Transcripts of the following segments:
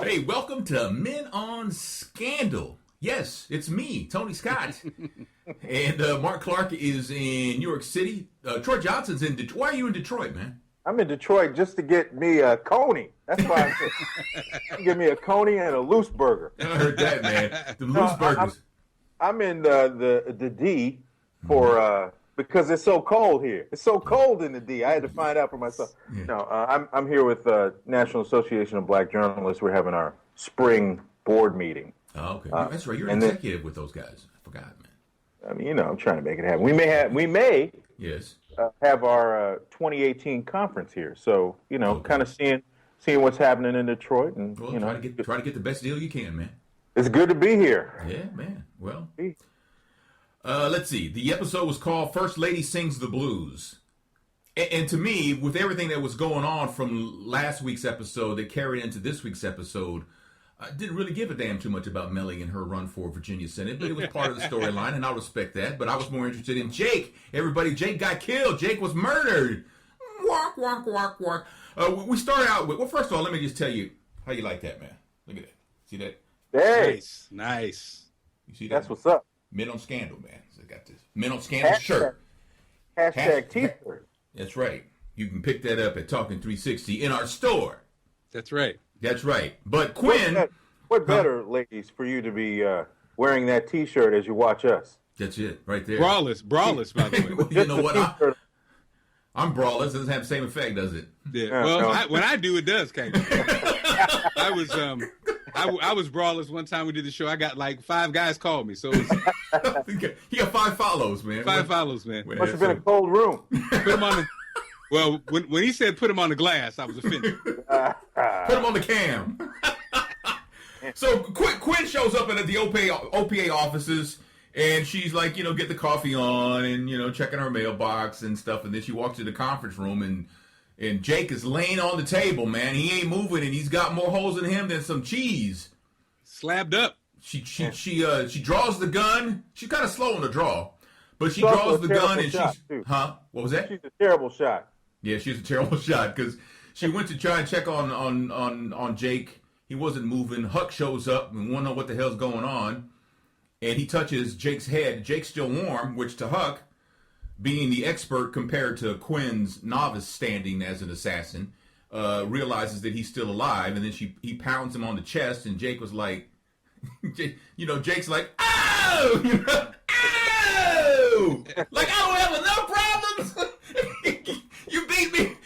Hey, welcome to Men on Scandal. Yes, it's me, Tony Scott. And Mark Clark is in New York City. Troy Johnson's in Detroit. Why are you in Detroit, man? I'm in Detroit just to get me a coney. That's why I'm here. Give me a coney and a loose burger. I heard that, man. The loose burgers. I'm in the D for because it's so cold here. It's so cold in the D. I had to find out for myself. Yeah. No, I'm here with National Association of Black Journalists. We're having our spring board meeting. Oh, okay. That's right. You're an executive with those guys. I forgot, man. I mean, I'm trying to make it happen. We may yes have our 2018 conference here. So kind of seeing what's happening in Detroit, and try to get the best deal you can, man. It's good to be here. Yeah, man. Well, let's see. The episode was called "First Lady Sings the Blues," and to me, with everything that was going on from last week's episode that carried into this week's episode, I didn't really give a damn too much about Mellie and her run for Virginia Senate, but it was part of the storyline, and I respect that. But I was more interested in Jake. Jake got killed. Jake was murdered. Walk, walk, walk, walk. We started out with, well, first of all, let me just tell you how you like that, man. Look at that. See that? Hey. Nice. You see that? That's what's up. Men on Scandal, man. So I got this Men on Scandal shirt. Hashtag T-shirt. That's right. You can pick that up at Talking 360 in our store. That's right. That's right. But Quinn... What better, ladies, for you to be wearing that T-shirt as you watch us? That's it, right there. Braless, by the way. Well, you know what? I'm braless. It doesn't have the same effect, does it? Yeah. Well, no. When I do, it does, kind of. I was braless one time we did the show. I got like 5 guys called me. So he got 5 follows, man. 5 follows, man. Must have been a cold room. Put him on the. Well, when he said put him on the glass, I was offended. Put him on the cam. So Quinn shows up at the OPA offices, and she's like, get the coffee on, and checking her mailbox and stuff, and then she walks to the conference room, and Jake is laying on the table, man. He ain't moving, and he's got more holes in him than some cheese. Slabbed up. She draws the gun. She's kind of slow on the draw, but she draws the gun, and what was that? She's a terrible shot. Yeah, she's a terrible shot because she went to try and check on Jake. He wasn't moving. Huck shows up and won't know what the hell's going on. And he touches Jake's head. Jake's still warm, which to Huck, being the expert compared to Quinn's novice standing as an assassin, realizes that he's still alive. And then he pounds him on the chest, and Jake was like, Jake's like, oh! Oh! Like, I don't have enough problems! You beat me!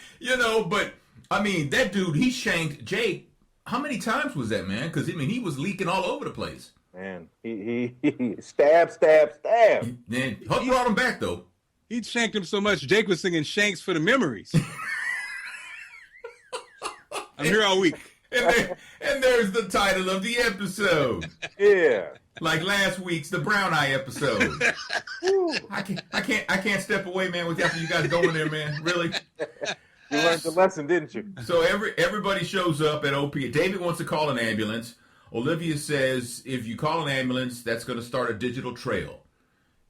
But, I mean, that dude, he shanked Jake. How many times was that, man? Because, he was leaking all over the place. Man, he stab. Then Huck brought him back, though. He shanked him so much, Jake was singing Shanks for the Memories. I'm here all week. And there's the title of the episode. Yeah. Like last week's the Brown Eye episode. I can't step away, man, after you guys going there, man. Really? You learned the lesson, didn't you? So everybody shows up at OP. David wants to call an ambulance. Olivia says, if you call an ambulance, that's going to start a digital trail.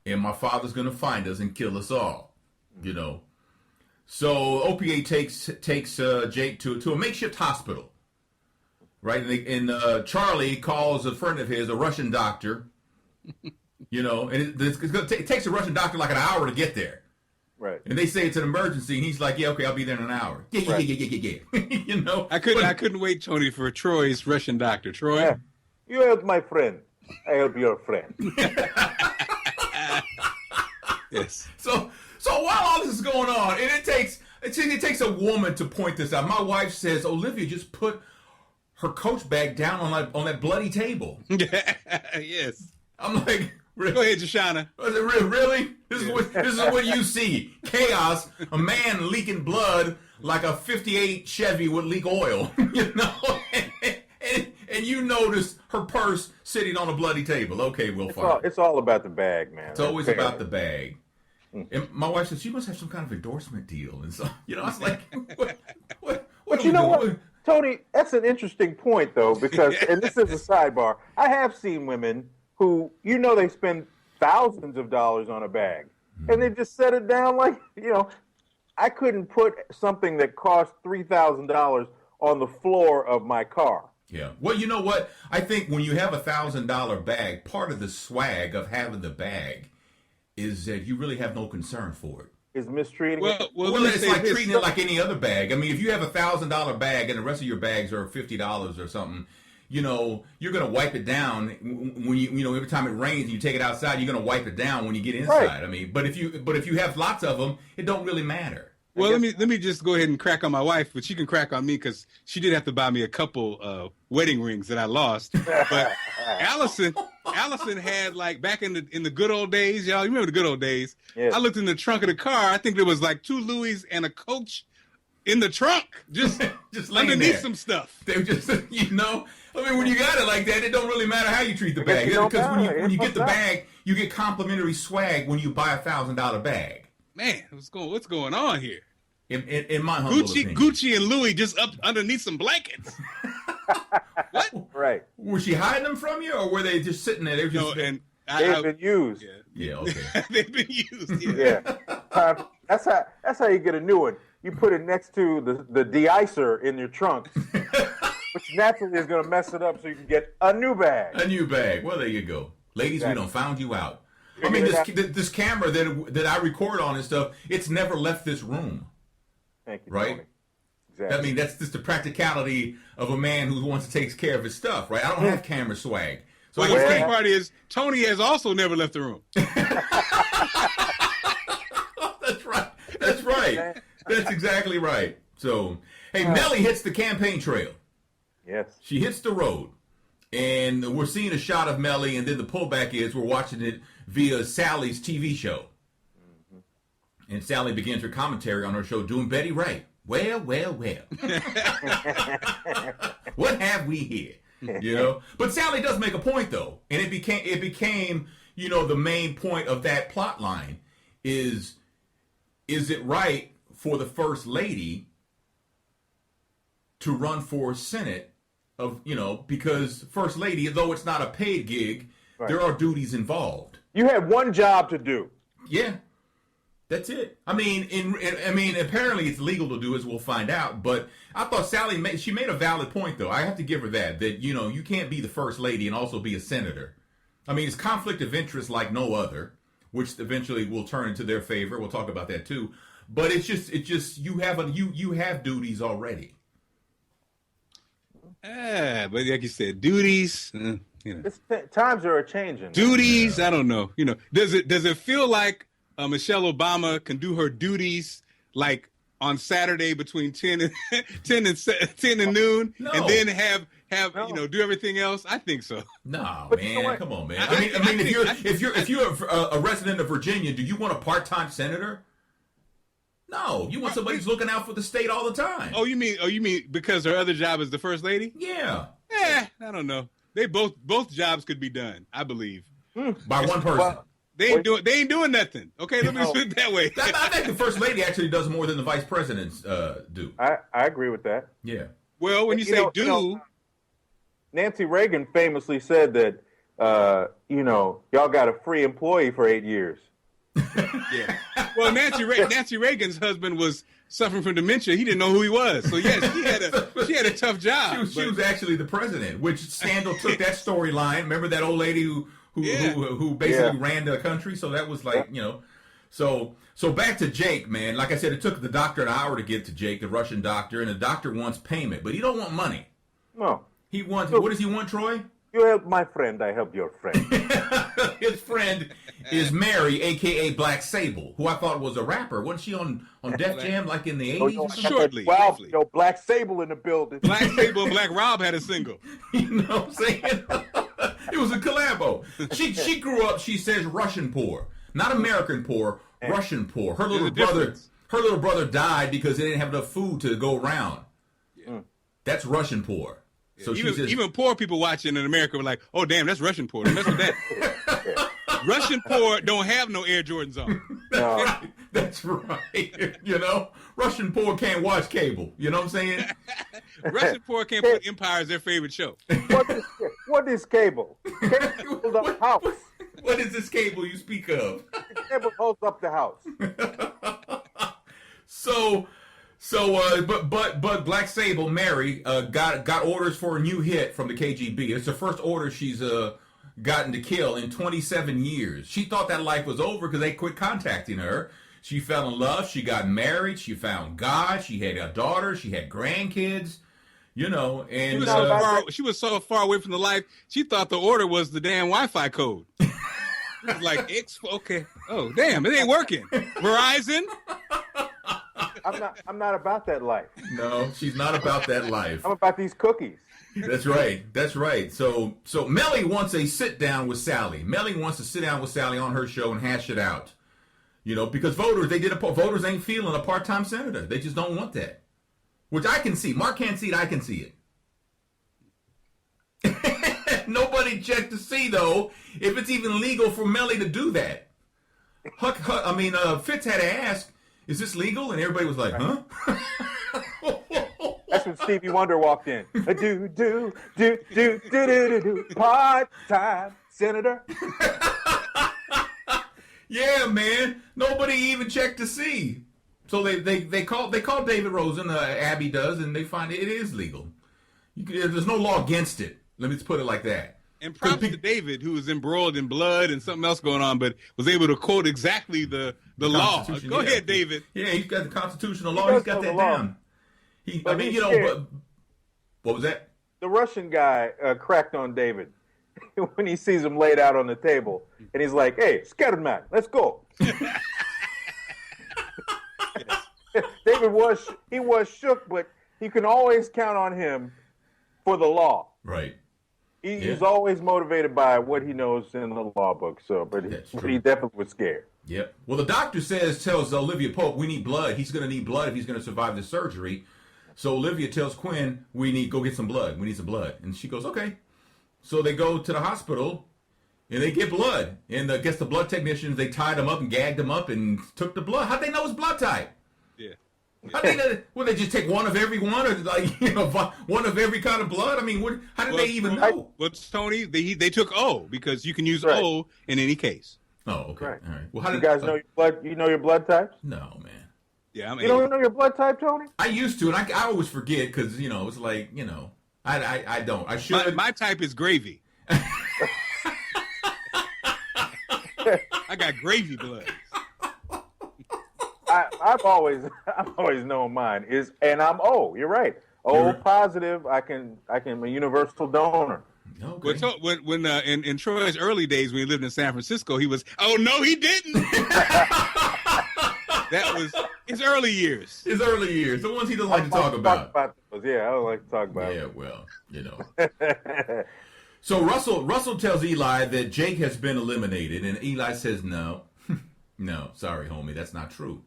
And my father's going to find us and kill us all. So OPA takes Jake to a makeshift hospital. Right? And Charlie calls a friend of his, a Russian doctor. And it takes a Russian doctor like an hour to get there. Right. And they say it's an emergency, and he's like, yeah, okay, I'll be there in an hour. Yeah. I couldn't wait, Tony, for Troy's Russian doctor. Troy? Yeah. You help my friend. I help your friend. Yes. So while all this is going on, and it takes a woman to point this out. My wife says, Olivia, just put her coach bag down on that bloody table. Yes. I'm like... Really? Go ahead, Joshana. Really? This is what you see. Chaos. A man leaking blood like a 58 Chevy would leak oil. And you notice her purse sitting on a bloody table. Okay, fine. It's all about the bag, man. It's always about the bag. And my wife says, she must have some kind of endorsement deal. And so, I was like, what but you know what, Tony, that's an interesting point, though, because, and this is a sidebar, I have seen women who, they spend thousands of dollars on a bag, and they just set it down like, I couldn't put something that cost $3,000 on the floor of my car. Yeah. Well, you know what? I think when you have $1,000 bag, part of the swag of having the bag is that you really have no concern for it. Is mistreating it? Well, it's like treating it like any other bag. I mean, if you have $1,000 bag and the rest of your bags are $50 or something, you know, you're gonna wipe it down when you know every time it rains and you take it outside, you're gonna wipe it down when you get inside. Right. I mean, but if you have lots of them, it don't really matter. Well, let me just go ahead and crack on my wife, but she can crack on me because she did have to buy me a couple wedding rings that I lost. But Allison had, like, back in the good old days, y'all. You remember the good old days? Yes. I looked in the trunk of the car. I think there was like 2 Louis and a Coach in the trunk, just underneath some stuff. They were just, you know. I mean, when you got it like that, it don't really matter how you treat the bag, because when you get the bag, you get complimentary swag when you buy $1,000 bag. Man, what's going on here? In my humble opinion. Gucci and Louis just up underneath some blankets. What? Right. Was she hiding them from you, or were they just sitting there? They've been used. Yeah, okay. They've been used. Yeah. That's how you get a new one. You put it next to the de-icer in your trunk, which naturally is going to mess it up, so you can get a new bag. A new bag. Well, there you go. Ladies, exactly. We done found you out. I mean, this camera that I record on and stuff, it's never left this room. Thank you, right? Tony. Exactly. I mean, that's just the practicality of a man who wants to take care of his stuff, right? I don't have camera swag. So the funny part is, Tony has also never left the room. That's right. That's right. That's exactly right. So, hey, Mellie hits the campaign trail. Yes. She hits the road. And we're seeing a shot of Mellie, and then the pullback is we're watching it via Sally's TV show. Mm-hmm. And Sally begins her commentary on her show, doing Betty right. Well. What have we here? You know? But Sally does make a point, though. And it became, you know, the main point of that plot line is it right for the First Lady to run for Senate? Of, you know, because First Lady, though it's not a paid gig, right, there are duties involved. You had one job to do. Yeah, that's it. I mean, apparently it's legal to do, as we'll find out. But I thought Sally made a valid point, though. I have to give her that you know, you can't be the First Lady and also be a senator. I mean, it's conflict of interest like no other, which eventually will turn into their favor. We'll talk about that too. But it's just you have duties already. But like you said, duties. You know, times are changing. Duties, I don't know. You know, does it feel like Michelle Obama can do her duties like on Saturday between 10 and noon, no, and then have no, you know, do everything else? I think so. No, man, you know, come on, man. I mean, if you're a resident of Virginia, do you want a part-time senator? No, you want somebody who's looking out for the state all the time. Oh, you mean because her other job is the First Lady? Yeah. I don't know. They both jobs could be done, I believe. By one person. Well, they ain't doing nothing. Okay, let me put it that way. I think the First Lady actually does more than the Vice Presidents do. I agree with that. Yeah. Well, when you say do, Nancy Reagan famously said that you know, y'all got a free employee for 8 years. Yeah. Well, Nancy Reagan's husband was suffering from dementia. He didn't know who he was. So yes, she had a tough job. She was actually the president, which Scandal took that storyline. Remember that old lady who basically ran the country? So that was like, you know. So back to Jake, man. Like I said, it took the doctor an hour to get to Jake, the Russian doctor, and the doctor wants payment, but he don't want money. No. He wants, what does he want, Troy? You help my friend, I help your friend. His friend is Mary, a.k.a. Black Sable, who I thought was a rapper. Wasn't she on Def Jam like in the 80s? Shortly. Wow, you know, Black Sable in the building. Black Sable and Black Rob had a single. You know what I'm saying? It was a collabo. She grew up, she says, Russian poor. Not American poor, Russian poor. Her little brother died because they didn't have enough food to go around. Yeah. That's Russian poor. So even poor people watching in America were like, "Oh, damn, that's Russian poor. Don't mess with that." Russian poor don't have no Air Jordans on. No. That's right. You know, Russian poor can't watch cable. You know what I'm saying? Russian poor can't put Empire as their favorite show. What is cable? Cable holds up the house. What is this cable you speak of? Cable holds up the house. So, but Black Sable, Mary, got orders for a new hit from the KGB. It's the first order she's gotten to kill in 27 years. She thought that life was over because they quit contacting her. She fell in love. She got married. She found God. She had a daughter. She had grandkids. You know, and she was so far away from the life. She thought the order was the damn Wi-Fi code. It was like okay. Oh, damn! It ain't working. Verizon. I'm not about that life. No, she's not about that life. I'm about these cookies. That's right. That's right. So Mellie wants a sit down with Sally. Mellie wants to sit down with Sally on her show and hash it out. You know, because voters ain't feeling a part-time senator. They just don't want that. Which I can see. Mark can't see it. I can see it. Nobody checked to see, though, if it's even legal for Mellie to do that. Fitz had to ask, is this legal? And everybody was like, huh? That's when Stevie Wonder walked in. Do, part-time senator. Yeah, man. Nobody even checked to see. So they call David Rosen, Abby does, and they find it is legal. There's no law against it. Let me just put it like that. And props to David, who was embroiled in blood and something else going on, but was able to quote exactly the law. Go ahead, David. Yeah, he's got the constitutional law. He's got that down. What was that? The Russian guy cracked on David when he sees him laid out on the table, and he's like, "Hey, scared man, let's go." David was shook, but you can always count on him for the law. Right. He's always motivated by what he knows in the law book. So, but he definitely was scared. Yep. Well, the doctor tells Olivia Pope, we need blood. He's going to need blood if he's going to survive the surgery. So Olivia tells Quinn, go get some blood. We need some blood. And she goes, okay. So they go to the hospital and they get blood. And I guess the blood technicians, they tied him up and gagged him up and took the blood. How'd they know his blood type? Yeah. Will they just take one of every one, or one of every kind of blood? I mean, how did they even know? Well, Tony, they took O because you can use O in any case. Oh, okay, right. All right. Well, how you guys know your blood? You know your blood types? No, man. Yeah, you don't know your blood type, Tony? I used to, and I always forget because it's like I don't. I should. My type is gravy. I got gravy blood. I've always known mine is, and I'm O. You're right. O positive. I can be a universal donor. Okay. When in Troy's early days when he lived in San Francisco, he was. Oh no, he didn't. That was his early years. His early years, the ones he doesn't like to talk about. Yeah, I don't like to talk about. Yeah, well, So Russell tells Eli that Jake has been eliminated, and Eli says no. No, sorry, homie, that's not true.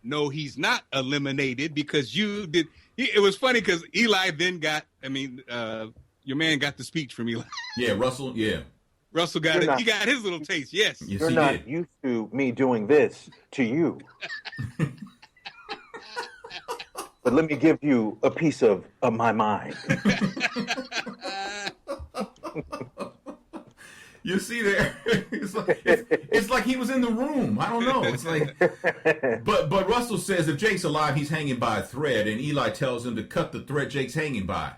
No, he's not eliminated because you did. It was funny because Eli then got. Your man got the speech from Eli. Yeah, Russell. Yeah, Russell got it. He got his little taste. Yes. You're not used to me doing this to you. But let me give you a piece of my mind. You see there, it's like he was in the room. I don't know. It's like, but Russell says if Jake's alive, he's hanging by a thread, and Eli tells him to cut the thread Jake's hanging by.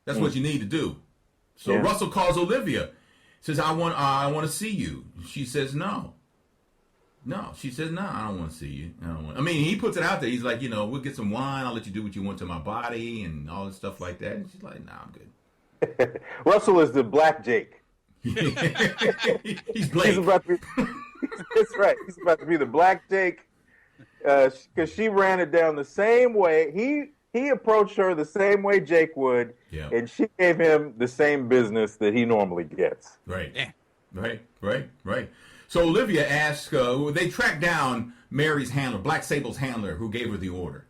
That's what you need to do. So Russell calls Olivia, says, I want to see you. She says no. No, she says no. I don't want to see you. He puts it out there. He's like, we'll get some wine. I'll let you do what you want to my body and all this stuff like that. And she's like, nah, I'm good. Russell is the black Jake. He's Blake. That's right. He's about to be the black Jake because she ran it down the same way. He approached her the same way Jake would, and she gave him the same business that he normally gets. Right. Yeah. Right. So Olivia asks, they track down Mary's handler, Black Sable's handler, who gave her the order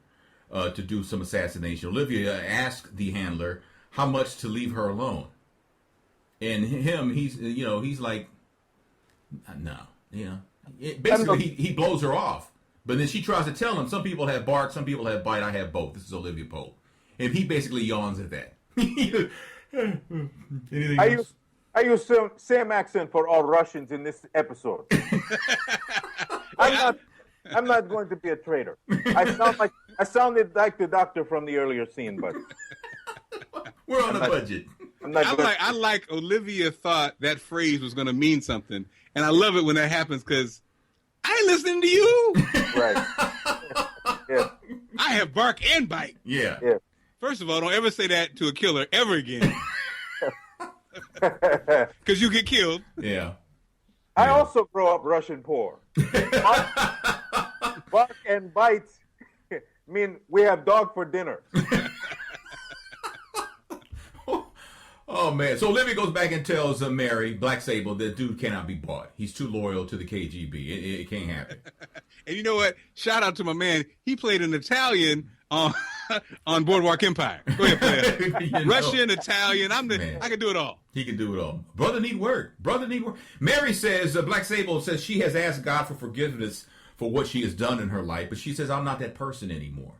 to do some assassination. Olivia asked the handler how much to leave her alone. And he's like, no, basically he blows her off. But then she tries to tell him, some people have bark, some people have bite, I have both. This is Olivia Pope. And he basically yawns at that. Anything else? I use same accent for all Russians in this episode. I'm not going to be a traitor. I sound like I sounded like the doctor from the earlier scene, but We're on a budget. I like Olivia thought that phrase was going to mean something, and I love it when that happens because I ain't listening to you. Right. Yeah. I have bark and bite. Yeah. Yeah. First of all, don't ever say that to a killer ever again, because you get killed. Yeah. I also grew up Russian poor. Bark and bite mean we have dog for dinner. Oh man! So Olivia goes back and tells Mary, Black Sable, that dude cannot be bought. He's too loyal to the KGB. It can't happen. And you know what? Shout out to my man. He played an Italian on Boardwalk Empire. Go ahead, player. Russian, Italian. I can do it all. He can do it all. Brother need work. Mary says, Black Sable says she has asked God for forgiveness for what she has done in her life, but she says, I'm not that person anymore.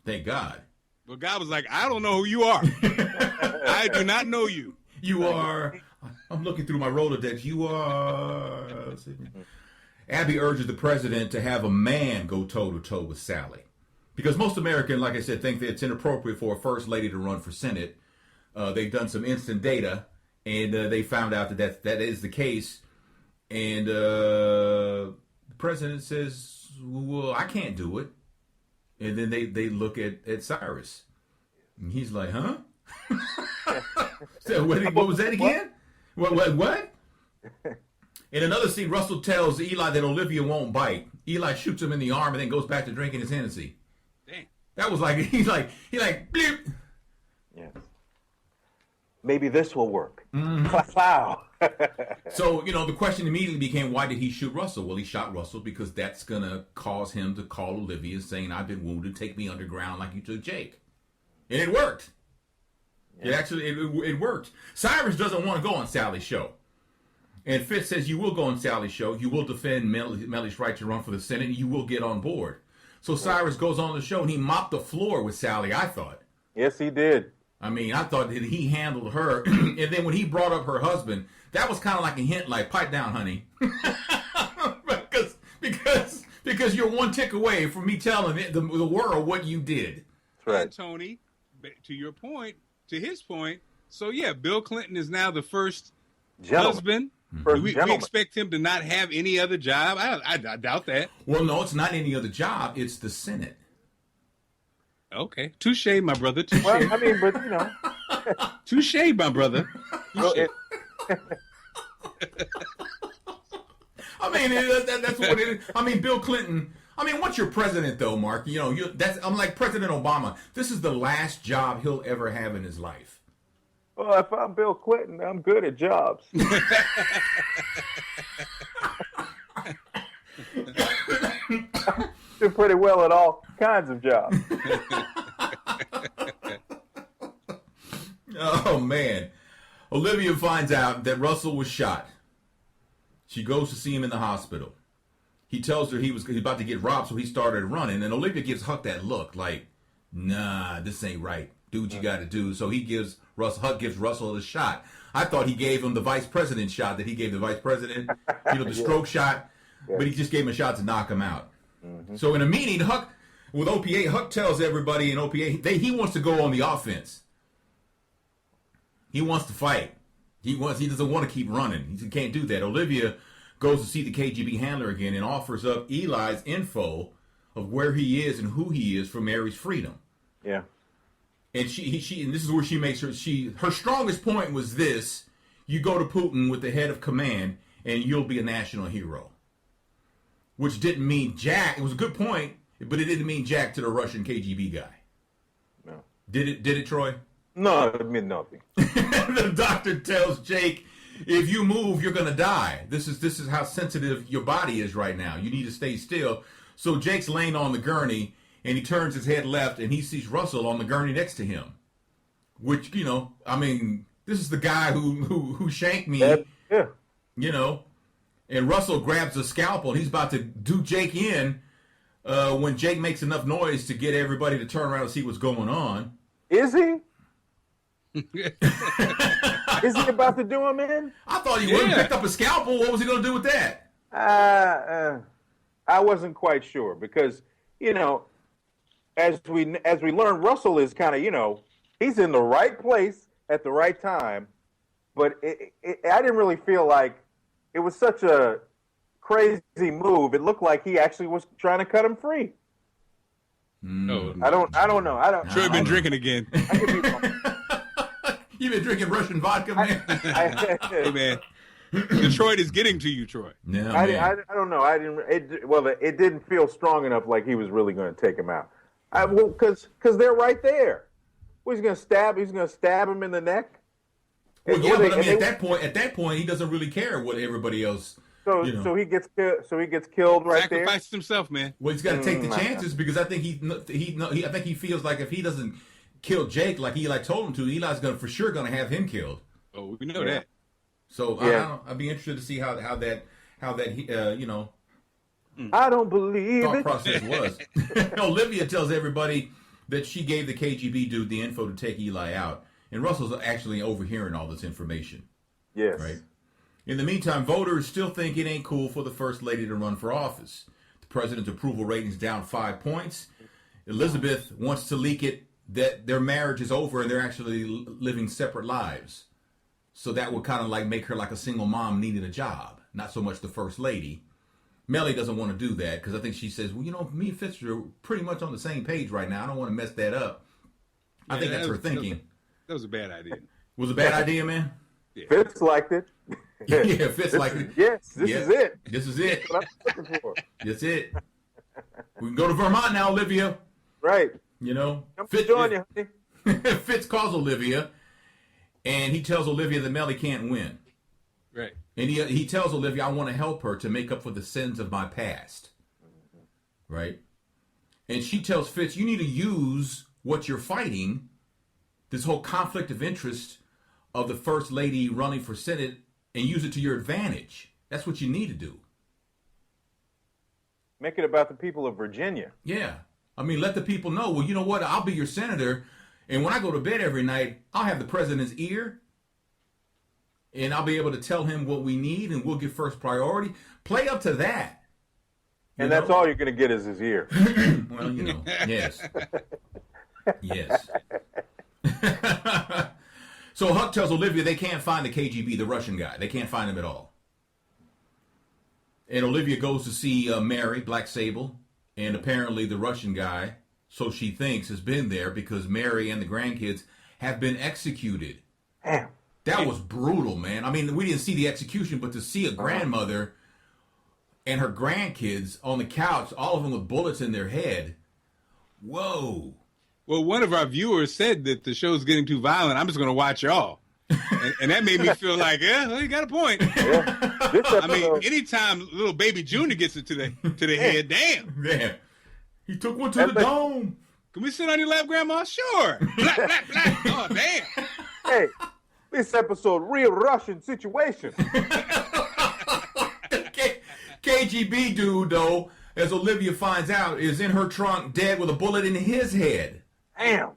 Thank God. But God was like, I don't know who you are. I do not know you. You are. I'm looking through my Rolodex. You are. Abby urges the president to have a man go toe-to-toe with Sally. Because most Americans, like I said, think that it's inappropriate for a first lady to run for Senate. They've done some instant data, and they found out that is the case. And the president says, well, I can't do it. And then they look at Cyrus. And he's like, huh? So what was that again? What? In another scene, Russell tells Eli that Olivia won't bite. Eli shoots him in the arm and then goes back to drinking his Hennessy. Dang. That was like, he like, bleep. Yes. Maybe this will work. Mm-hmm. Wow. So, the question immediately became, why did he shoot Russell? Well, he shot Russell because that's going to cause him to call Olivia saying, I've been wounded, take me underground like you took Jake. And it worked. Yeah. It worked. Cyrus doesn't want to go on Sally's show. And Fitz says, you will go on Sally's show. You will defend Mellie's right to run for the Senate. And you will get on board. So Cyrus goes on the show and he mopped the floor with Sally, I thought. Yes, he did. I mean, I thought that he handled her. And then when he brought up her husband, that was kind of like a hint, like, pipe down, honey. because you're one tick away from me telling the world what you did. That's right. And Tony, to your point, to his point, so yeah, Bill Clinton is now the first husband. We expect him to not have any other job? I doubt that. Well, no, it's not any other job. It's the Senate. Okay. Touche, my brother. Touche. Well, I mean, but, Touche, my brother. Touche. I mean, that's what it is. I mean, Bill Clinton. I mean, once you're president, though, Mark, I'm like President Obama. This is the last job he'll ever have in his life. Well, if I'm Bill Clinton, I'm good at jobs. Do pretty well at all kinds of jobs. Oh, man. Olivia finds out that Russell was shot. She goes to see him in the hospital. He tells her he's about to get robbed, so he started running. And Olivia gives Huck that look like, nah, this ain't right. Do what you got to do. So Huck gives Russell a shot. I thought he gave him the vice president shot that he gave the vice president, the stroke shot. Yeah. But he just gave him a shot to knock him out. Mm-hmm. So in a meeting, with OPA, Huck tells everybody in OPA he wants to go on the offense. He wants to fight. He doesn't want to keep running. He can't do that. Olivia goes to see the KGB handler again and offers up Eli's info of where he is and who he is for Mary's freedom. Yeah. And she and this is where she makes her strongest point was this: you go to Putin with the head of command and you'll be a national hero. Which didn't mean jack. It was a good point, but it didn't mean jack to the Russian KGB guy. No. Did it, Troy? No, it meant nothing. The doctor tells Jake, if you move, you're gonna die. This is how sensitive your body is right now. You need to stay still. So Jake's laying on the gurney, and he turns his head left, and he sees Russell on the gurney next to him. Which, I mean, this is the guy who shanked me. Yeah. And Russell grabs a scalpel, and he's about to do Jake in when Jake makes enough noise to get everybody to turn around and see what's going on. Is he? Is he about to do him in? I thought he would have picked up a scalpel. What was he going to do with that? I wasn't quite sure because, as we learn, Russell is kind of, he's in the right place at the right time, but I didn't really feel like it was such a crazy move. It looked like he actually was trying to cut him free. No, I don't know. Troy been drinking again. I could be wrong. You been drinking Russian vodka, man? Hey, man. Detroit is getting to you, Troy. Yeah, I don't know. It didn't feel strong enough like he was really going to take him out. Because they're right there. Well, he's going to stab him in the neck. Well, yeah, but I mean, at that point, he doesn't really care what everybody else. So he gets killed right there. Sacrificed himself, man. Well, he's got to take the chances because I think I think he feels like if he doesn't kill Jake like Eli told him to, Eli's for sure going to have him killed. Oh, we know that. So I'd be interested to see how that I don't believe thought it. process was. Olivia tells everybody that she gave the KGB dude the info to take Eli out, and Russell's actually overhearing all this information. Yes. Right. In the meantime, voters still think it ain't cool for the first lady to run for office. The president's approval rating's down 5 points. Elizabeth wants to leak it that their marriage is over and they're actually living separate lives. So that would kind of like make her like a single mom needing a job, not so much the first lady. Mellie doesn't want to do that because I think she says, well, me and Fitz are pretty much on the same page right now. I don't want to mess that up. I think that's her thinking. That was a bad idea. Was a bad idea, man? Yeah. Fitz liked it. Yeah, Fitz liked it. Yes, this is it. This is it. That's what I'm looking for. That's it. We can go to Vermont now, Olivia. Right. Fitz, join you, honey. Fitz calls Olivia, and he tells Olivia that Mellie can't win. Right. And he tells Olivia, I want to help her to make up for the sins of my past. Right? And she tells Fitz, you need to use what you're fighting, this whole conflict of interest of the first lady running for Senate, and use it to your advantage. That's what you need to do. Make it about the people of Virginia. Yeah. I mean, let the people know, well, you know what? I'll be your senator, and when I go to bed every night, I'll have the president's ear, and I'll be able to tell him what we need, and we'll get first priority. Play up to that. And that's all you're going to get is his ear. Well, yes. Yes. So Huck tells Olivia they can't find the KGB, the Russian guy. They can't find him at all. And Olivia goes to see Mary, Black Sable, and apparently the Russian guy, so she thinks, has been there because Mary and the grandkids have been executed. Damn. That was brutal, man. I mean, we didn't see the execution, but to see a grandmother and her grandkids on the couch, all of them with bullets in their head. Whoa. Well, one of our viewers said that the show's getting too violent. I'm just going to watch y'all. And that made me feel like, well, you got a point. Yeah. I mean, anytime little baby Junior gets it to the head, damn. Yeah. He took one to the dome. Can we sit on your lap, Grandma? Sure. Black, black, black. Oh, damn. Hey, this episode, real Russian situation. KGB dude, though, as Olivia finds out, is in her trunk dead with a bullet in his head. Damn.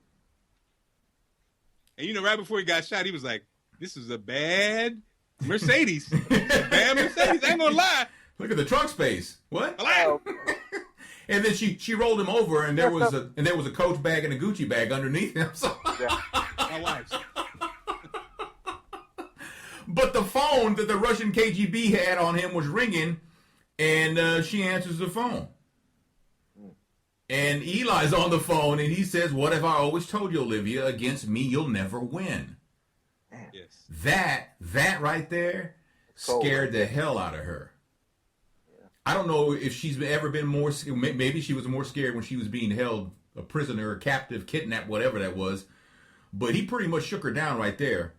And right before he got shot, he was like, this is a bad Mercedes. Bad Mercedes. I ain't gonna lie. Look at the trunk space. What? Oh. And then she rolled him over, and there was a Coach bag and a Gucci bag underneath him. So. Yeah. My wife's. But the phone that the Russian KGB had on him was ringing, and she answers the phone. And Eli's on the phone, and he says, what have I always told you, Olivia? Against me, you'll never win. Yes. That right there scared the hell out of her. Yeah. I don't know if she's ever been more, maybe she was more scared when she was being held a prisoner, a captive, kidnapped, whatever that was. But he pretty much shook her down right there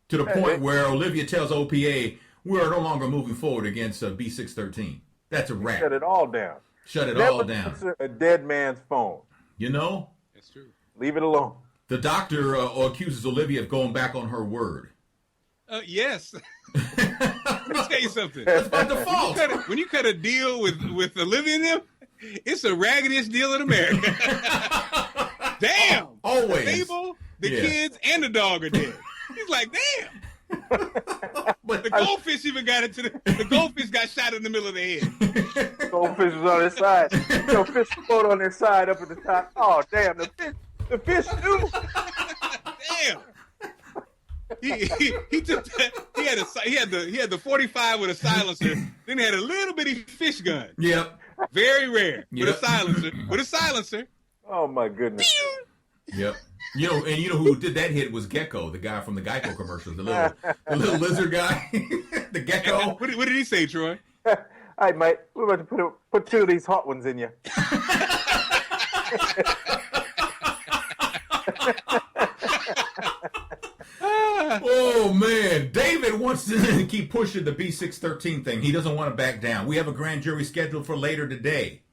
to the point where Olivia tells OPA, we're no longer moving forward against B613. That's a wrap. Shut it all down. Shut it all down. Answer a dead man's phone. That's true. Leave it alone. The doctor accuses Olivia of going back on her word. Yes. Let me tell you something. That's by default. When you cut a deal with Olivia and them, it's the raggediest deal in America. Damn. Always. The table, the kids, and the dog are dead. He's like, damn. But The goldfish even got into the goldfish got shot in the middle of the head. Goldfish was on their side. Fish float on their side up at the top. Oh damn, the fish too. Damn. He took that. He had the 45 with a silencer. Then he had a little bitty fish gun. Yep. Very rare. Yep. With a silencer. Oh my goodness. Yep. You know who did that hit was Gecko, the guy from the Geico commercials, the little lizard guy, the Gecko. What did he say, Troy? All right, mate. We're about to put two of these hot ones in you. Oh man, David wants to keep pushing the B613 thing. He doesn't want to back down. We have a grand jury scheduled for later today.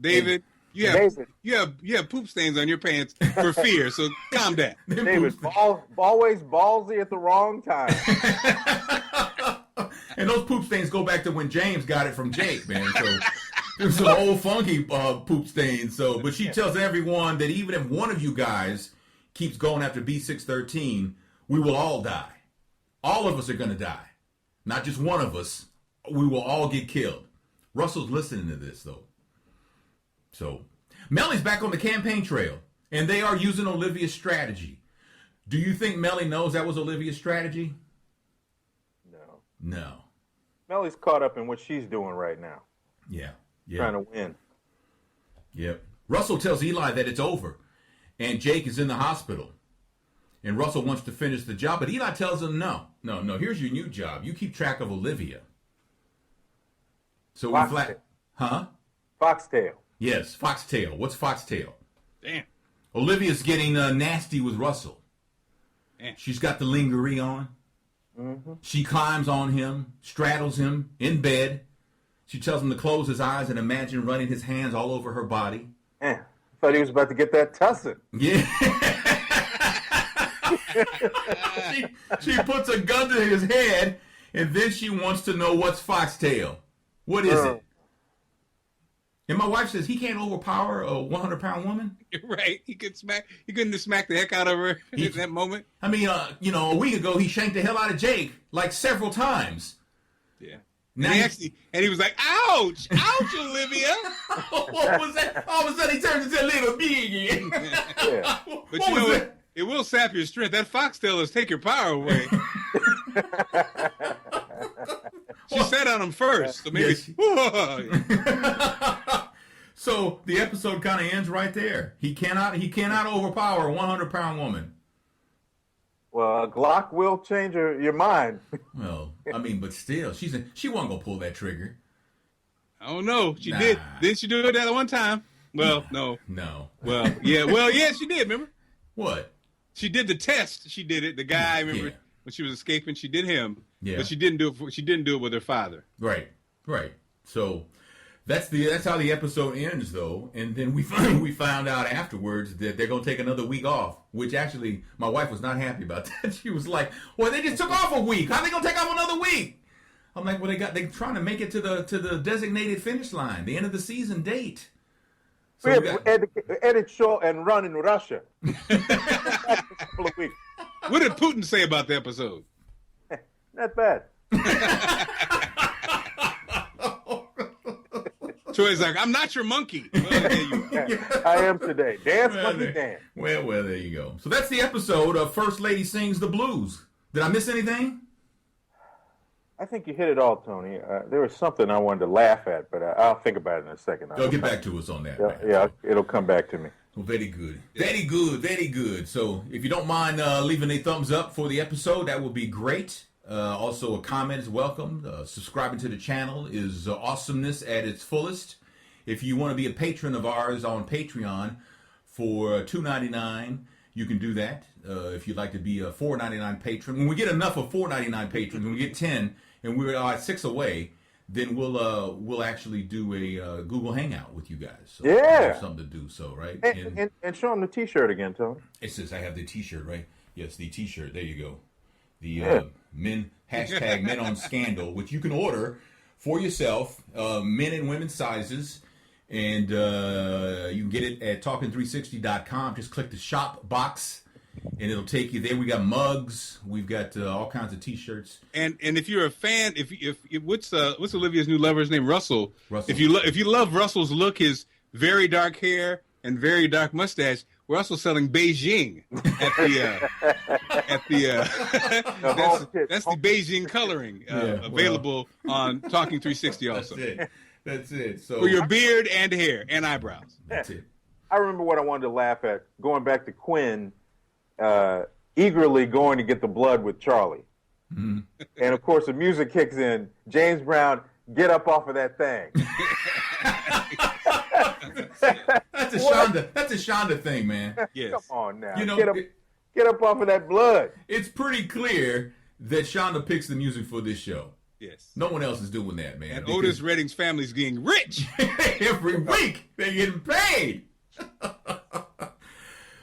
David, you have poop stains on your pants for fear, so calm down. David, always ballsy at the wrong time. And those poop stains go back to when James got it from Jake, man. So there's some old funky poop stains. So, but she tells everyone that even if one of you guys keeps going after B613, we will all die. All of us are going to die. Not just one of us. We will all get killed. Russell's listening to this, though. So, Mellie's back on the campaign trail, and they are using Olivia's strategy. Do you think Mellie knows that was Olivia's strategy? No. Mellie's caught up in what she's doing right now. Yeah. Trying to win. Yep. Russell tells Eli that it's over, and Jake is in the hospital. And Russell wants to finish the job, but Eli tells him, no, here's your new job. You keep track of Olivia. So Foxtail. Yes, Foxtail. What's Foxtail? Damn. Olivia's getting nasty with Russell. Damn. She's got the lingerie on. Mm-hmm. She climbs on him, straddles him in bed. She tells him to close his eyes and imagine running his hands all over her body. Thought he was about to get that tussin. Yeah. she puts a gun to his head, and then she wants to know what's Foxtail. What is it? And my wife says he can't overpower a 100-pound woman. Right. He couldn't just smack the heck out of her in that moment. I mean, a week ago he shanked the hell out of Jake like several times. Yeah. Now and he was like, ouch, ouch, Olivia. What was that? All of a sudden he turns into a little big. Yeah. But you know what? It will sap your strength. That foxtail is take your power away. She sat on him first, so maybe. Yes. So the episode kind of ends right there. He cannot overpower a 100-pound woman. Well, a Glock will change your mind. Well, I mean, but still, she wasn't gonna pull that trigger. I don't know. She did. Didn't she do it that one time? Well, no. Well, yeah. Well, yeah, she did. Remember? What? She did the test. She did it. The guy, remember, when she was escaping, she did him. Yeah. But she didn't do it. She didn't do it with her father. Right. So that's how the episode ends, though. And then we found out afterwards that they're gonna take another week off, which actually my wife was not happy about that. She was like, "Well, they just took off a week. How are they gonna take off another week?" I'm like, "Well, they're trying to make it to the designated finish line, the end of the season date." So we have to edit show and run in Russia. A couple of weeks. What did Putin say about the episode? Not bad. Troy's like, I'm not your monkey. Well, there you are. I am today. Dance, monkey, dance. Well, there you go. So that's the episode of First Lady Sings the Blues. Did I miss anything? I think you hit it all, Tony. There was something I wanted to laugh at, but I'll think about it in a second. Go get back to us on that. Yeah, it'll come back to me. Well, very good. Very good. Very good. So if you don't mind leaving a thumbs up for the episode, that would be great. Also, a comment is welcome. Subscribing to the channel is awesomeness at its fullest. If you want to be a patron of ours on Patreon for $2.99, you can do that. If you'd like to be a $4.99 patron, when we get enough of $4.99 patrons, when we get 10, and we're at 6 away, then we'll actually do a Google Hangout with you guys. So yeah, something to do. So right, and show them the T-shirt again, Tony. It says I have the T-shirt, right? Yes, the T-shirt. There you go. The men on scandal, which you can order for yourself, men and women sizes, and you can get it at talking360.com. Just click the shop box and it'll take you there. We got mugs. We've got all kinds of T-shirts. And if you're a fan, if what's Olivia's new lover's name? Russell. Russell. If you love Russell's look, his very dark hair and very dark mustache, we're also selling Beijing at the that's the Beijing coloring available on Talking 360 also. That's it. So for your beard and hair and eyebrows. That's it. I remember what I wanted to laugh at, going back to Quinn, eagerly going to get the blood with Charlie. Mm-hmm. And, of course, the music kicks in. James Brown, get up off of that thing. That's a Shonda thing, man. Yes. Come on now. You know, get up off of that blood. It's pretty clear that Shonda picks the music for this show. Yes. No one else is doing that, man. And Otis Redding's family's getting rich. Every week they're getting paid.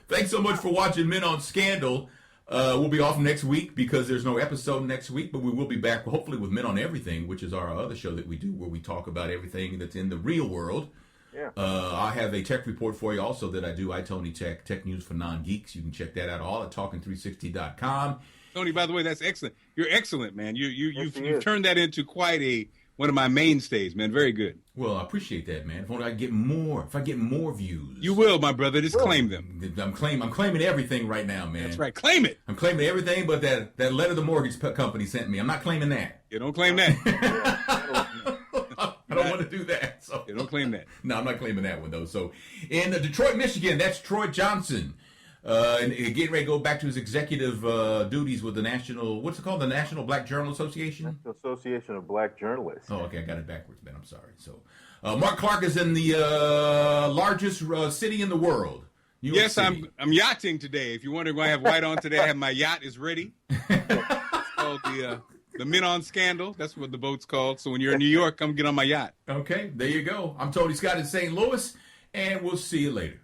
Thanks so much for watching Men on Scandal. We'll be off next week because there's no episode next week, but we will be back hopefully with Men on Everything, which is our other show that we do where we talk about everything that's in the real world. Yeah. I have a tech report for you also that I do. Tony Tech news for non-geeks. You can check that out all at talking360.com. Tony, by the way, that's excellent. You're excellent, man. You've turned that into quite one of my mainstays, man. Very good. Well, I appreciate that, man. If only I get more. If I get more views, you will, my brother. Just claim them. I'm claiming everything right now, man. That's right. Claim it. I'm claiming everything, but that letter the mortgage company sent me. I'm not claiming that. You don't claim that. I don't want to do that. So you don't claim that. No, I'm not claiming that one though. So in Detroit, Michigan, that's Troy Johnson. And getting ready to go back to his executive duties with the what's it called? The National Black Journal Association? National Association of Black Journalists. Oh, okay. I got it backwards, man. I'm sorry. So Mark Clark is in the largest city in the world. New York City. I'm yachting today. If you're wondering why I have white on today, I have my yacht is ready. It's called the Men on Scandal. That's what the boat's called. So when you're in New York, come get on my yacht. Okay. There you go. I'm Tony Scott in St. Louis, and we'll see you later.